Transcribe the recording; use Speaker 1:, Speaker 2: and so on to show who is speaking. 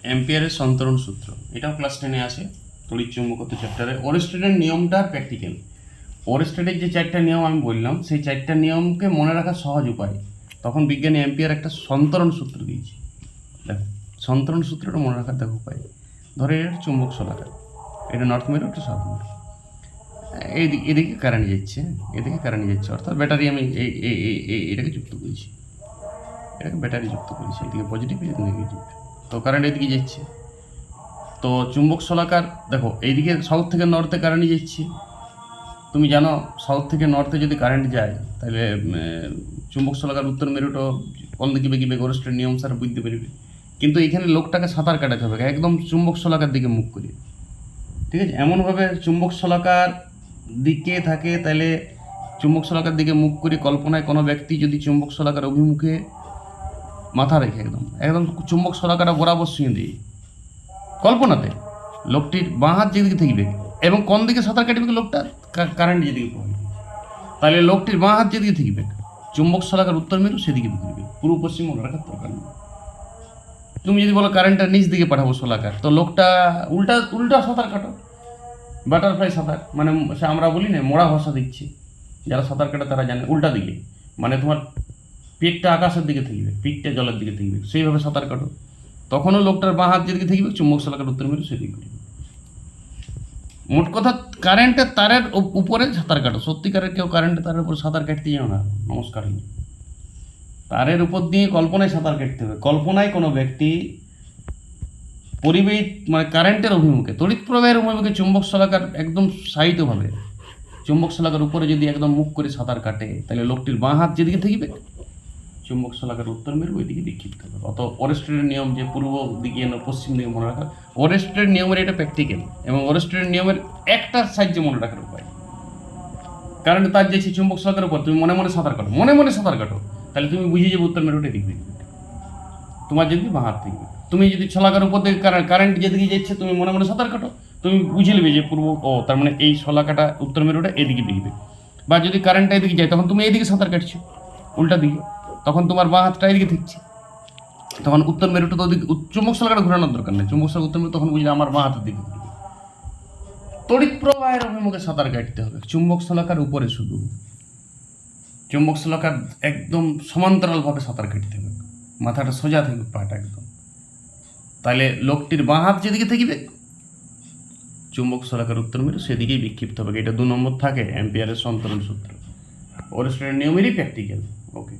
Speaker 1: অ্যাম্পিয়ারের সন্তরণ সূত্র, এটাও ক্লাস 10-এ আসে তড়িৎ চুম্বকত্ব চ্যাপ্টারে। ওরেস্টেডের নিয়মটা প্র্যাকটিক্যাল। ওরেস্টেডের যে 4টা নিয়ম আমি বললাম, সেই 4টা নিয়মকে মনে রাখার সহজ উপায়। তখন বিজ্ঞানী অ্যাম্পিয়ার একটা সন্তরণ সূত্র দিয়েছে। দেখো সন্তরণ সূত্রটা মনে রাখার দেখো উপায়। ধরো এটা চুম্বক শলাকার, এটা নর্থ মেরু, এটা সাউথ মেরু। এদিকে কারেন্ট যাচ্ছে, এদিকে কারেন্ট যাচ্ছে, অর্থাৎ ব্যাটারি আমি এটাকে যুক্ত করেছি, এটাকে ব্যাটারি যুক্ত করেছি, এদিকে পজিটিভ, এদিকে নেগেটিভ। তো কারেন্ট এদিকে যাচ্ছে। তো চুম্বক শলাকার দেখো এইদিকে সাউথ থেকে নর্থে কারেন্ট যাচ্ছে। তুমি জানো সাউথ থেকে নর্থে যদি কারেন্ট যায় তাহলে চুম্বক শলাকার উত্তর মেরুটা কোন দিকে বেগিবে ওরেস্টের নিয়ম স্যার বুঝতে পারবে। কিন্তু এখানে লোকটাকে সাঁতার কাটাতে হবে একদম চুম্বক শলাকার দিকে মুখ করে, ঠিক আছে? এমনভাবে চুম্বক শলাকার দিকে থাকে, তাহলে চুম্বক শলাকার দিকে মুখ করে কল্পনায় কোনো ব্যক্তি যদি চুম্বক শলাকার অভিমুখে মাথা রেখে একদম একদম চুম্বক শলাকাটা বরাবর শুয়ে দিয়ে কল্পনাতে লোকটির বাঁ হাত যেদিকে থাকবে এবং কোন দিকে সাঁতার কাটবে লোকটা, কারেন্ট যেদিকে পড়বে, তাহলে লোকটির বাঁ হাত যেদিকে থাকবে চুম্বক শলাকার উত্তর মেরু সেদিকে ঘুরবে, পূর্ব পশ্চিম মনে রাখার দরকার নেই। তুমি যদি বলো কারেন্টটা নিচ দিকে পাঠাবো শলাকার, তো লোকটা উল্টা উল্টা সাঁতার কাটো, বাটারফ্লাই সাঁতার, মানে আমরা বলি না মোড়া ভাষা দিচ্ছি, যারা সাঁতার কাটে তারা জানে উল্টা দিকে, মানে তোমার পেটটা আকাশের দিকে থাকবে, পিঠটা জলের দিকে থাকবে, সেইভাবে সাঁতার কাটো। তখনও লোকটার বাঁ হাত যেদিকে থাকবে চুম্বক শলাকার উত্তর মেরু সেদিকে ঘুরবে। মোট কথা কারেন্টের তারের উপরে সাঁতার কাটো। সত্যিকারের কেউ কারেন্টের তারের উপর সাঁতার কাটতে যাও না, নমস্কার। তারের উপর দিয়ে কল্পনায় সাঁতার কাটতে হবে। কল্পনায় কোনো ব্যক্তি পরিবেশ মানে কারেন্টের অভিমুখে, তড়িৎ প্রবাহের অভিমুখে চুম্বক শলাকার একদম সাহিত্যভাবে চুম্বক শলাকার উপরে যদি একদম মুখ করে সাঁতার কাটে, তাহলে লোকটির বাঁ হাত যেদিকে থাকবে চুম্বক শলাকার উত্তর মেরু ওইদিকে বিক্ষিপ্ত হবে। অত ওরেস্টেডের নিয়ম যে পূর্ব দিকে পশ্চিম দিকে মনে রাখা, ওরেস্টেডের নিয়মের এটা প্র্যাকটিক্যাল এবং ওরেস্টেডের নিয়মের একটা সাহায্যে মনে রাখার উপায়। কারণ তার যে চুম্বক শলাকার উপর তুমি মনে মনে সাঁতার কাটো, মনে মনে সাঁতার কাটো, তাহলে তুমি বুঝিয়ে যাবে উত্তর মেরুটা এদিকে তোমার যেদিকে বাঁ হাত থাকবে। তুমি যদি শলাকার উপর থেকে কারেন্ট যেদিকে যাচ্ছে তুমি মনে মনে সাঁতার কাটো, তুমি বুঝে নেবে যে পূর্ব তার মানে এই শলাকাটা উত্তর মেরুটা এদিকে দেখবে। বা যদি কারেন্টটা এদিকে যায় তখন তুমি এইদিকে সাঁতার কাটছো উল্টা দিকে, তখন তোমার বাঁ হাতটা এদিকে থাকছে, তখন উত্তর মেরুটা তো ওদিকে চুম্বক শলাকাটা ঘোরানোর দরকার নেই, চুম্বক শলাকা উত্তর মেরু তখন বুঝলে আমার বাঁ হাতের দিকে ঘুরবে। তড়িৎ প্রবাহের অভিমুখে সাঁতার কাটতে হবে চুম্বক শলাকার উপরে, শুধু চুম্বক শলাকার একদম সমান্তরালভাবে সাঁতার কাটতে হবে, মাথাটা সোজা থাকবে, পাটা একদম। তাহলে লোকটির বাঁ হাত যেদিকে থাকবে চুম্বক শলাকার উত্তর মেরু সেদিকেই বিক্ষিপ্ত হবে। এটা 2 নম্বর থাকে অ্যাম্পিয়ারের সন্তরণ সূত্র, ওরেস্টেডের নিয়মেরই প্র্যাকটিক্যাল। ওকে।